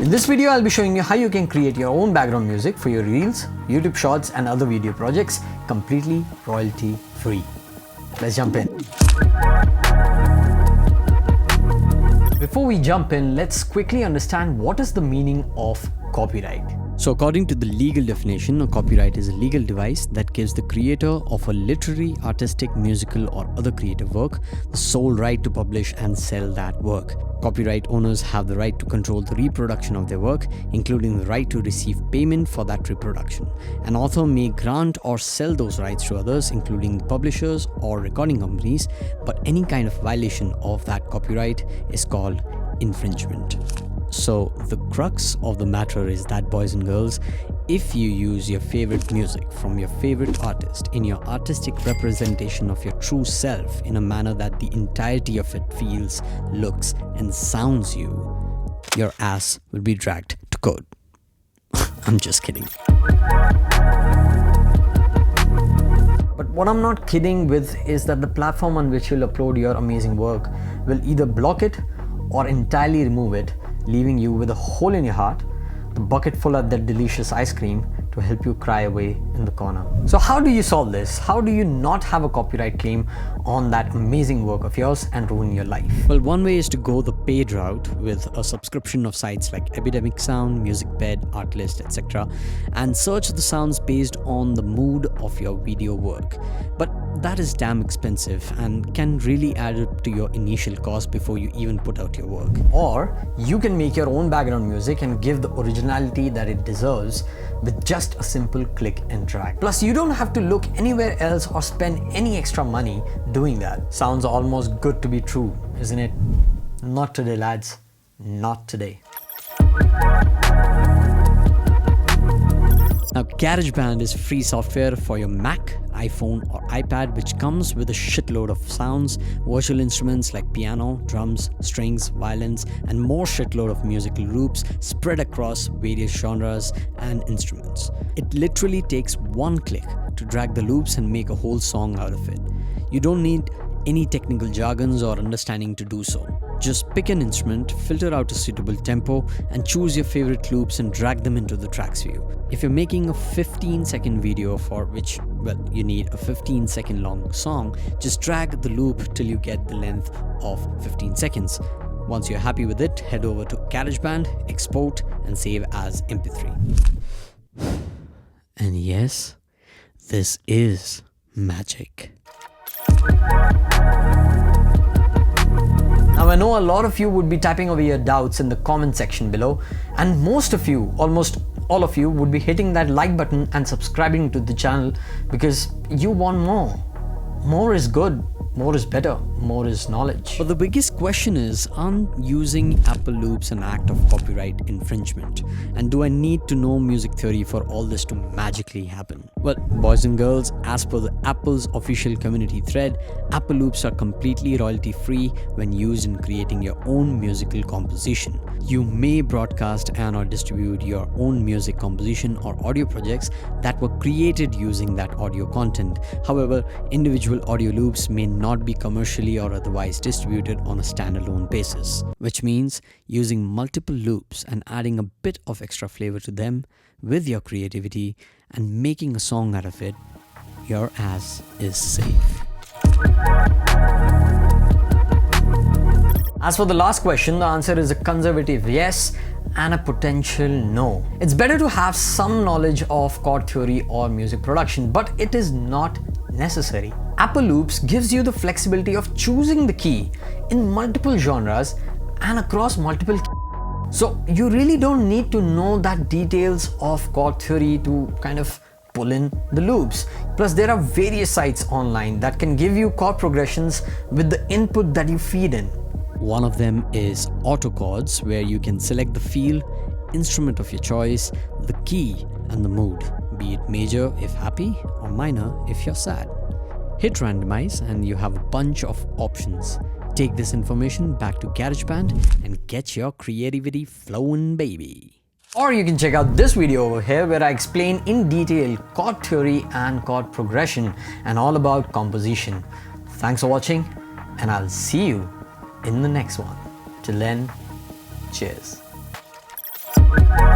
In this video, I'll be showing you how you can create your own background music for your reels, YouTube shorts and other video projects completely royalty free. Let's jump in. Before we jump in, let's quickly understand what is the meaning of copyright. So according to the legal definition, a copyright is a legal device that gives the creator of a literary, artistic, musical or other creative work the sole right to publish and sell that work. Copyright owners have the right to control the reproduction of their work, including the right to receive payment for that reproduction. An author may grant or sell those rights to others, including the publishers or recording companies, but any kind of violation of that copyright is called infringement. So the crux of the matter is that, boys and girls, if you use your favorite music from your favorite artist in your artistic representation of your true self in a manner that the entirety of it feels, looks and sounds you, your ass will be dragged to court. I'm just kidding. But what I'm not kidding with is that the platform on which you'll upload your amazing work will either block it or entirely remove it, leaving you with a hole in your heart, the bucket full of that delicious ice cream to help you cry away in the corner. So how do you solve this? How do you not have a copyright claim on that amazing work of yours and ruin your life? Well, one way is to go the paid route with a subscription of sites like Epidemic Sound, MusicBed, Artlist, etc. and search the sounds based on the mood of your video work. But that is damn expensive and can really add up to your initial cost before you even put out your work. Or you can make your own background music and give the originality that it deserves with just a simple click and drag. Plus, you don't have to look anywhere else or spend any extra money doing that. Sounds almost good to be true, isn't it? Not today, lads. Not today. Now, GarageBand is free software for your Mac, iPhone or iPad, which comes with a shitload of sounds, virtual instruments like piano, drums, strings, violins, and more shitload of musical loops spread across various genres and instruments. It literally takes one click to drag the loops and make a whole song out of it. You don't need any technical jargons or understanding to do so. Just pick an instrument, filter out a suitable tempo, and choose your favorite loops and drag them into the tracks view. If you're making a 15-second video for which, well, you need a 15-second long song, just drag the loop till you get the length of 15 seconds. Once you're happy with it, head over to GarageBand, export, and save as MP3. And yes, this is magic. Now I know a lot of you would be typing away your doubts in the comment section below, and most of you, almost all of you, would be hitting that like button and subscribing to the channel because you want more. More is good, more is better, more is knowledge. But the biggest question is, aren't using Apple loops an act of copyright infringement? And do I need to know music theory for all this to magically happen? Well, boys and girls, as per the Apple's official community thread, Apple loops are completely royalty free when used in creating your own musical composition. You may broadcast and or distribute your own music composition or audio projects that were created using that audio content. However, individual audio loops may not be commercially or otherwise distributed on a standalone basis, which means using multiple loops and adding a bit of extra flavor to them with your creativity and making a song out of it, your ass is safe. As for the last question, the answer is a conservative yes and a potential no. It's better to have some knowledge of chord theory or music production, but it is not necessary. Apple Loops gives you the flexibility of choosing the key in multiple genres and across multiple keys. So you really don't need to know that details of chord theory to kind of pull in the loops. Plus, there are various sites online that can give you chord progressions with the input that you feed in. One of them is auto chords, where you can select the feel, instrument of your choice, the key and the mood, be it major if happy or minor if you're sad. Hit randomize and you have a bunch of options. Take this information back to GarageBand and get your creativity flowing, baby. Or you can check out this video over here where I explain in detail chord theory and chord progression and all about composition. Thanks for watching, and I'll see you in the next one. Till then, cheers. you.